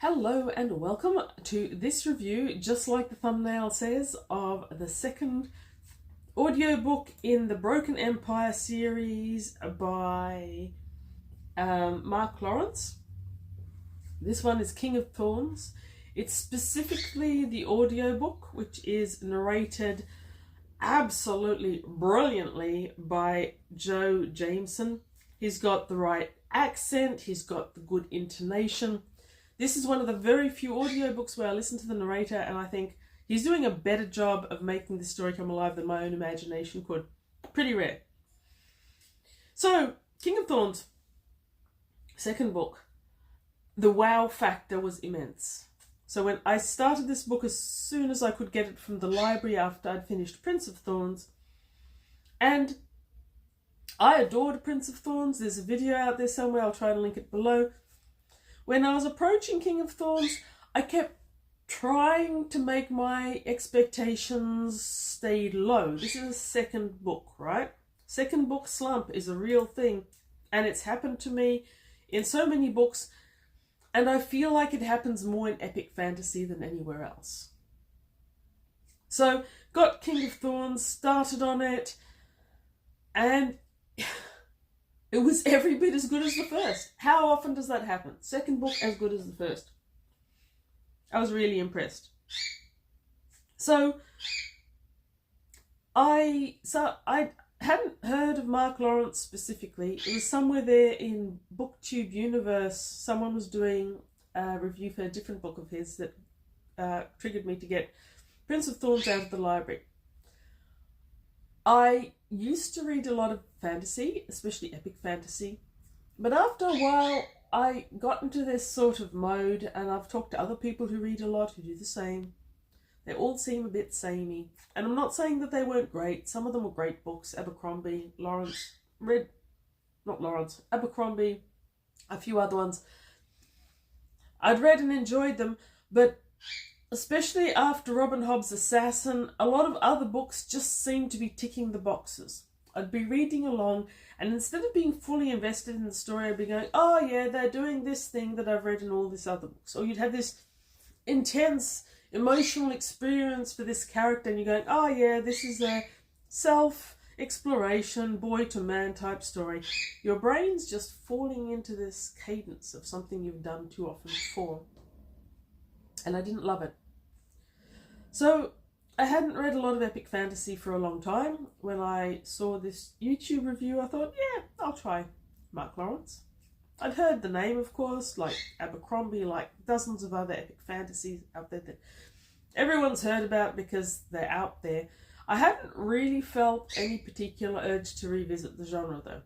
Hello and welcome to this review, just like the thumbnail says, of the second audiobook in the Broken Empire series by Mark Lawrence. This one is King of Thorns. It's specifically the audiobook, which is narrated absolutely brilliantly by Joe Jaimeson. He's got the right accent, he's got the good intonation. This is one of the very few audiobooks where I listen to the narrator and I think he's doing a better job of making the story come alive than my own imagination could. Pretty rare. So, King of Thorns, second book. The wow factor was immense. So when I started this book, as soon as I could get it from the library after I'd finished Prince of Thorns, and I adored Prince of Thorns. There's a video out there somewhere, I'll try to link it below. When I was approaching King of Thorns, I kept trying to make my expectations stay low. This is a second book, right? Second book slump is a real thing, and it's happened to me in so many books, and I feel like it happens more in epic fantasy than anywhere else. So, got King of Thorns, started on it, and it was every bit as good as the first. How often does that happen? Second book as good as the first. I was really impressed. So I hadn't heard of Mark Lawrence specifically. It was somewhere there in BookTube universe. Someone was doing a review for a different book of his that triggered me to get Prince of Thorns out of the library. I used to read a lot of fantasy, especially epic fantasy, but after a while I got into this sort of mode, and I've talked to other people who read a lot who do the same. They all seem a bit samey, and I'm not saying that they weren't great. Some of them were great books. Abercrombie, Abercrombie, a few other ones. I'd read and enjoyed them, but especially after Robin Hobb's Assassin, a lot of other books just seemed to be ticking the boxes. I'd be reading along, and instead of being fully invested in the story, I'd be going, oh yeah, they're doing this thing that I've read in all these other books. Or you'd have this intense emotional experience for this character, and you're going, oh yeah, this is a self-exploration, boy-to-man type story. Your brain's just falling into this cadence of something you've done too often before. And I didn't love it. So I hadn't read a lot of epic fantasy for a long time. When I saw this YouTube review, I thought, yeah, I'll try Mark Lawrence. I'd heard the name, of course, like Abercrombie, like dozens of other epic fantasies out there that everyone's heard about because they're out there. I hadn't really felt any particular urge to revisit the genre, though.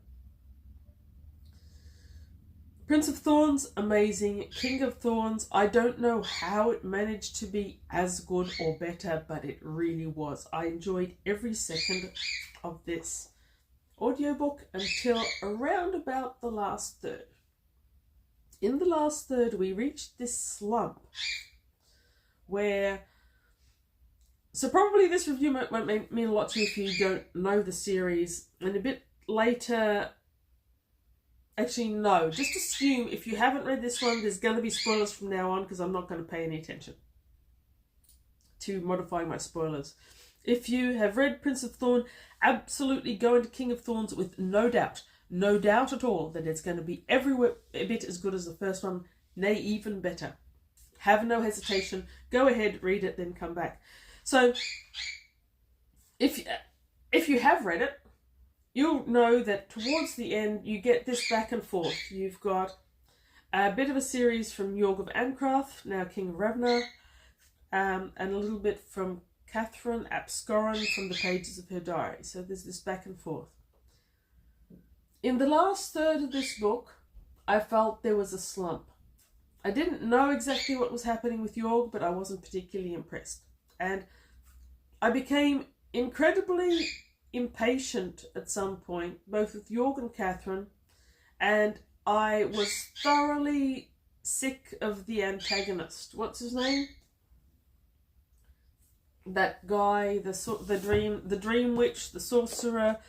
Prince of Thorns, amazing. King of Thorns, I don't know how it managed to be as good or better, but it really was. I enjoyed every second of this audiobook until around about the last third. In the last third, we reached this slump where... So probably this review won't mean a lot to you if you don't know the series, and a bit later... Actually, no. Just assume if you haven't read this one, there's going to be spoilers from now on, because I'm not going to pay any attention to modifying my spoilers. If you have read Prince of Thorn, absolutely go into King of Thorns with no doubt at all that it's going to be every bit as good as the first one, nay, even better. Have no hesitation. Go ahead, read it, then come back. So, if you have read it, you'll know that towards the end you get this back and forth. You've got a bit of a series from Jorg of Ancraft, now King of Ravna, and a little bit from Catherine Abscoran from the pages of her diary. So there's this back and forth. In the last third of this book, I felt there was a slump. I didn't know exactly what was happening with Jorg, but I wasn't particularly impressed. And I became incredibly impatient at some point, both with Jorg and Catherine, and I was thoroughly sick of the antagonist. What's his name? That guy, the dream witch, the sorcerer.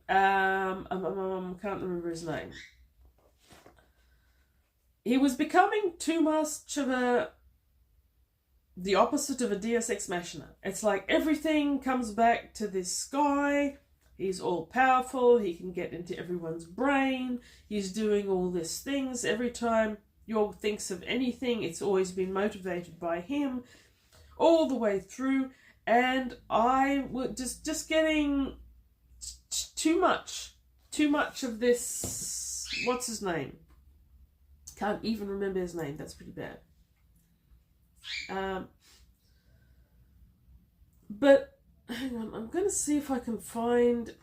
Can't remember his name. he was becoming too much of the opposite of a Deus Ex Machina. It's like everything comes back to this guy. He's all powerful. He can get into everyone's brain. He's doing all these things. Every time York thinks of anything, it's always been motivated by him, all the way through. And I was just getting too much of this. What's his name? Can't even remember his name. That's pretty bad. But hang on, I'm going to see if I can find.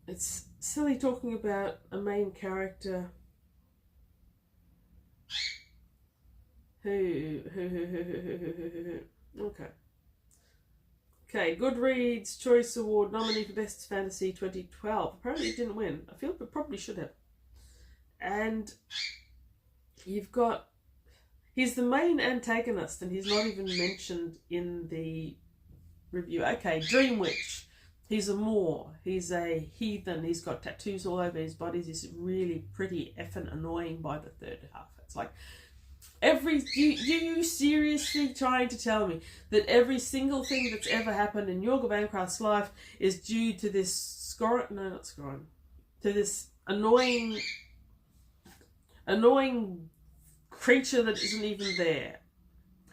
It's silly talking about a main character who. Okay, Goodreads Choice Award nominee for Best Fantasy 2012. Apparently it didn't win. I feel it probably should have. And you've got, he's the main antagonist and he's not even mentioned in the review. Okay, Dream Witch. He's a Moor. He's a heathen. He's got tattoos all over his body. He's really pretty effing annoying by the third half. It's like, you seriously trying to tell me that every single thing that's ever happened in Jorg of Ancraft's life is due to this to this annoying creature that isn't even there?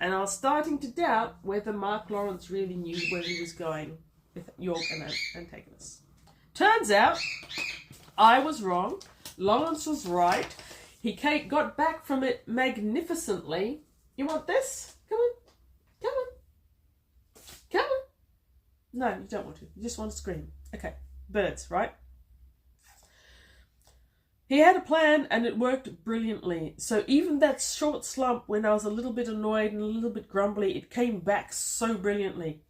And I was starting to doubt whether Mark Lawrence really knew where he was going with Jorg and antagonists. Turns out I was wrong. Lawrence was right. He got back from it magnificently. You want this? Come on. Come on. Come on. No, you don't want to. You just want to scream. Okay. Birds, right? He had a plan and it worked brilliantly. So even that short slump when I was a little bit annoyed and a little bit grumbly, it came back so brilliantly.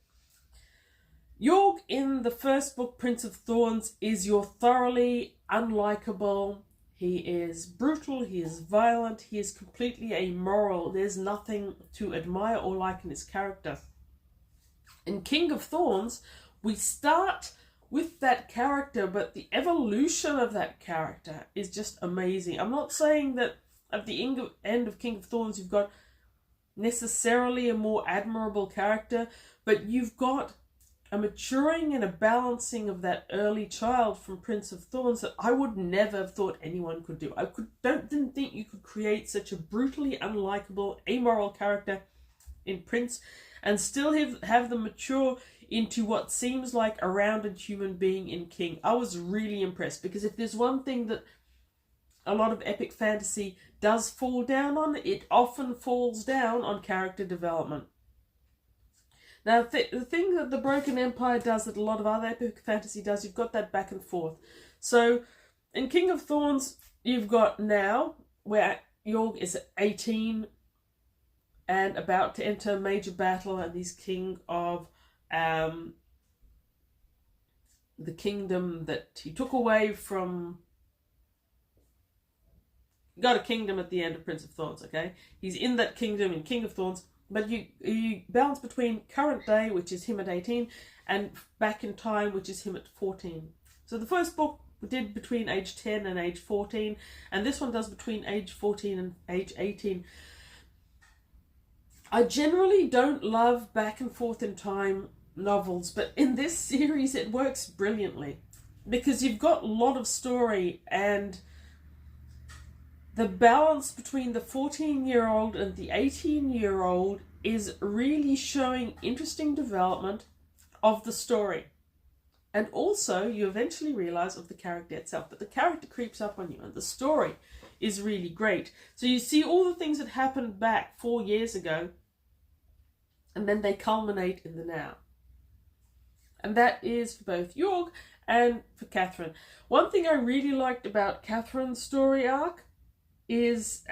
Jorg in the first book, Prince of Thorns, is your thoroughly unlikable. He is brutal, he is violent, he is completely amoral. There's nothing to admire or like in his character. In King of Thorns, we start with that character, but the evolution of that character is just amazing. I'm not saying that at the end of King of Thorns you've got necessarily a more admirable character, but you've got a maturing and a balancing of that early child from Prince of Thorns that I would never have thought anyone could do. Didn't think you could create such a brutally unlikable, amoral character in Prince and still have them mature into what seems like a rounded human being in King. I was really impressed, because if there's one thing that a lot of epic fantasy does fall down on, it often falls down on character development. Now, the thing that the Broken Empire does that a lot of other epic fantasy does, you've got that back and forth. So, in King of Thorns, you've got now, where Jorg is 18 and about to enter a major battle, and he's king of the kingdom that he took away from... Got a kingdom at the end of Prince of Thorns, okay? He's in that kingdom in King of Thorns. But you balance between current day, which is him at 18, and back in time, which is him at 14. So the first book did between age 10 and age 14, and this one does between age 14 and age 18. I generally don't love back and forth in time novels, but in this series it works brilliantly, because you've got a lot of story, and the balance between the 14-year-old and the 18-year-old is really showing interesting development of the story. And also, you eventually realize of the character itself, but the character creeps up on you, and the story is really great. So you see all the things that happened back 4 years ago, and then they culminate in the now. And that is for both Jorg and for Catherine. One thing I really liked about Catherine's story arc is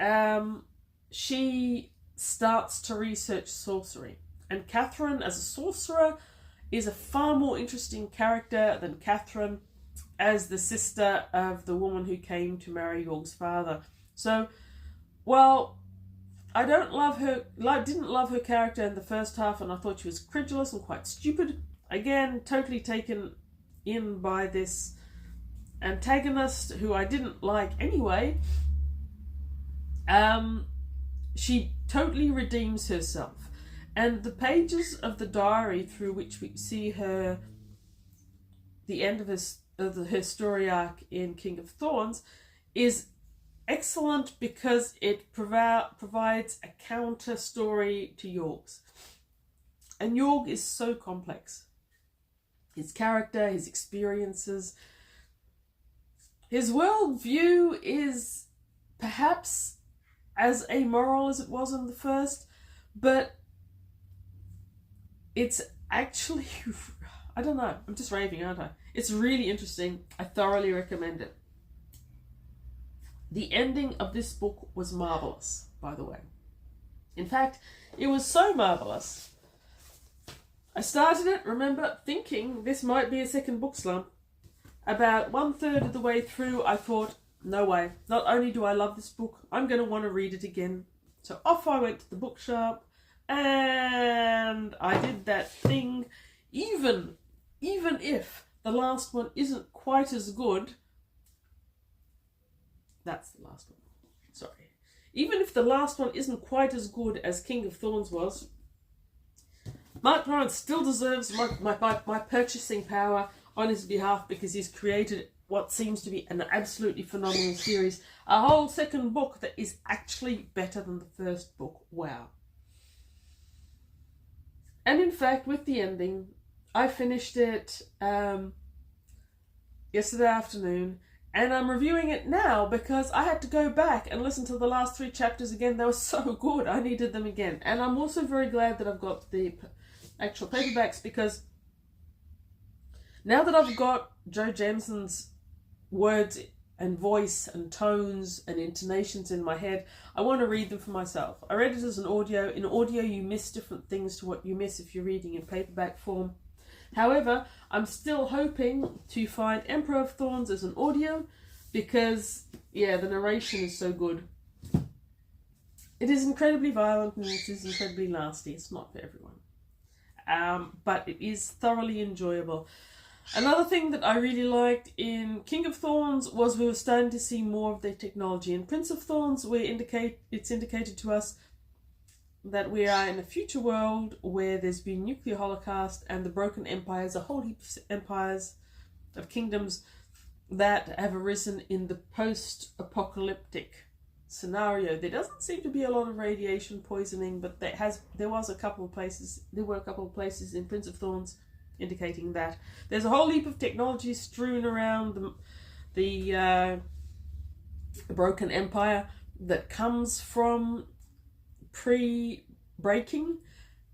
she starts to research sorcery. And Catherine as a sorcerer is a far more interesting character than Catherine as the sister of the woman who came to marry Jorg's father. So, well, I didn't love her character in the first half, and I thought she was credulous and quite stupid. Again, totally taken in by this antagonist who I didn't like anyway. she totally redeems herself. And the pages of the diary through which we see her, the end of her story arc in King of Thorns, is excellent because it provides a counter story to York's. And York is so complex. His character, his experiences, his worldview is perhaps as amoral as it was in the first, but it's actually, I don't know, I'm just raving, aren't I? It's really interesting. I thoroughly recommend it. The ending of this book was marvellous, by the way. In fact, it was so marvellous. I started it, remember, thinking this might be a second book slump. About 1/3 of the way through, I thought, no way. Not only do I love this book, I'm going to want to read it again. So off I went to the bookshop, and I did that thing. Even if the last one isn't quite as good, that's the last one. Sorry. Even if the last one isn't quite as good as King of Thorns was, Mark Lawrence still deserves my purchasing power on his behalf, because he's created what seems to be an absolutely phenomenal series. A whole second book that is actually better than the first book. Wow. And in fact, with the ending, I finished it yesterday afternoon, and I'm reviewing it now because I had to go back and listen to the last 3 chapters again. They were so good. I needed them again. And I'm also very glad that I've got the actual paperbacks, because now that I've got Joe Jaimeson's words and voice and tones and intonations in my head, I want to read them for myself. I read it as an audio. In audio, you miss different things to what you miss if you're reading in paperback form. However, I'm still hoping to find Emperor of Thorns as an audio, because, yeah, the narration is so good. It is incredibly violent and it is incredibly nasty. It's not for everyone. But it is thoroughly enjoyable. Another thing that I really liked in King of Thorns was we were starting to see more of the technology. In Prince of Thorns, it's indicated to us that we are in a future world where there's been nuclear holocaust and the broken empires, a whole heap of empires, of kingdoms that have arisen in the post-apocalyptic scenario. There doesn't seem to be a lot of radiation poisoning, but there were a couple of places in Prince of Thorns indicating that. There's a whole heap of technology strewn around the broken empire that comes from pre-breaking,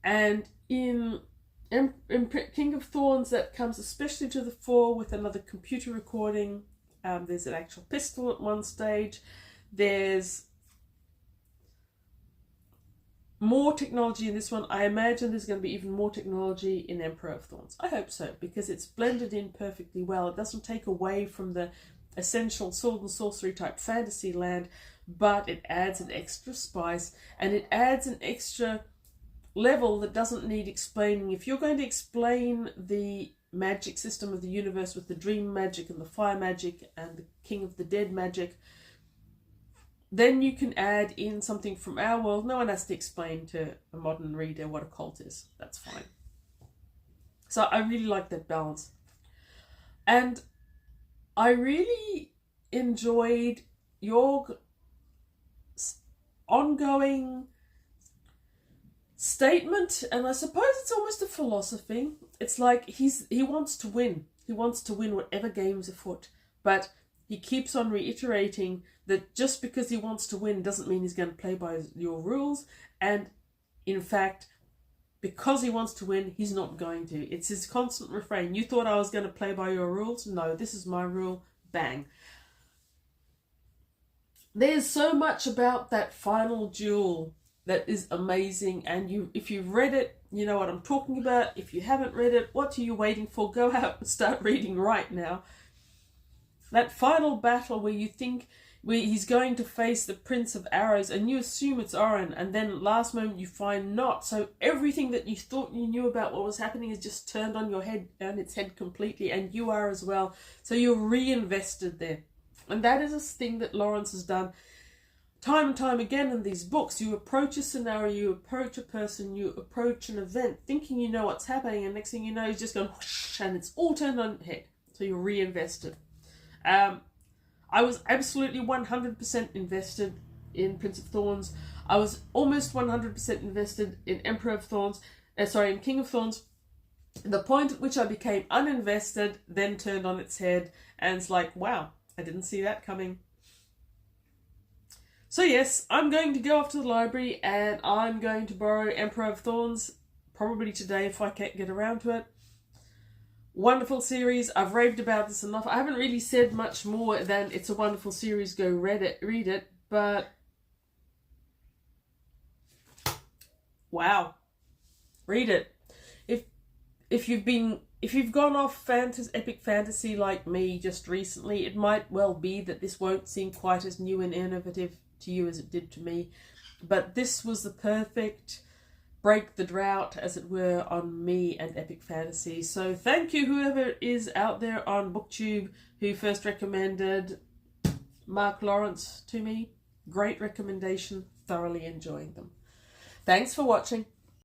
and in King of Thorns that comes especially to the fore with another computer recording. There's an actual pistol at one stage. There's more technology in this one. I imagine there's going to be even more technology in Emperor of Thorns. I hope so, because it's blended in perfectly well. It doesn't take away from the essential sword and sorcery type fantasy land, but it adds an extra spice, and it adds an extra level that doesn't need explaining. If you're going to explain the magic system of the universe with the dream magic and the fire magic and the King of the Dead magic, then you can add in something from our world. No one has to explain to a modern reader what a cult is. That's fine. So I really like that balance. And I really enjoyed your ongoing statement, and I suppose it's almost a philosophy. It's like he wants to win. He wants to win whatever game's afoot, but he keeps on reiterating that just because he wants to win doesn't mean he's going to play by your rules. And in fact, because he wants to win, he's not going to. It's his constant refrain. You thought I was going to play by your rules? No, this is my rule. Bang. There's so much about that final duel that is amazing, and if you've read it, you know what I'm talking about. If you haven't read it, what are you waiting for? Go out and start reading right now. That final battle where he's going to face the Prince of Arrows, and you assume it's Oren, and then last moment you find not. So everything that you thought you knew about what was happening is just turned on its head completely, and you are as well. So you're reinvested there. And that is a thing that Lawrence has done time and time again in these books, you approach a scenario, you approach a person, you approach an event, thinking you know what's happening, and next thing you know, you're just going whoosh, and it's all turned on its head. So you're reinvested. I was absolutely 100% invested in Prince of Thorns. I was almost 100% invested in in King of Thorns. The point at which I became uninvested then turned on its head, and it's like, wow, I didn't see that coming. So yes, I'm going to go off to the library and I'm going to borrow Emperor of Thorns, probably today if I can't get around to it. Wonderful series. I've raved about this enough. I haven't really said much more than it's a wonderful series. Go read it. But wow, read it. If you've gone off epic fantasy like me just recently, it might well be that this won't seem quite as new and innovative to you as it did to me. But this was the perfect break the drought, as it were, on me and epic fantasy. So thank you, whoever is out there on BookTube who first recommended Mark Lawrence to me. Great recommendation. Thoroughly enjoying them. Thanks for watching.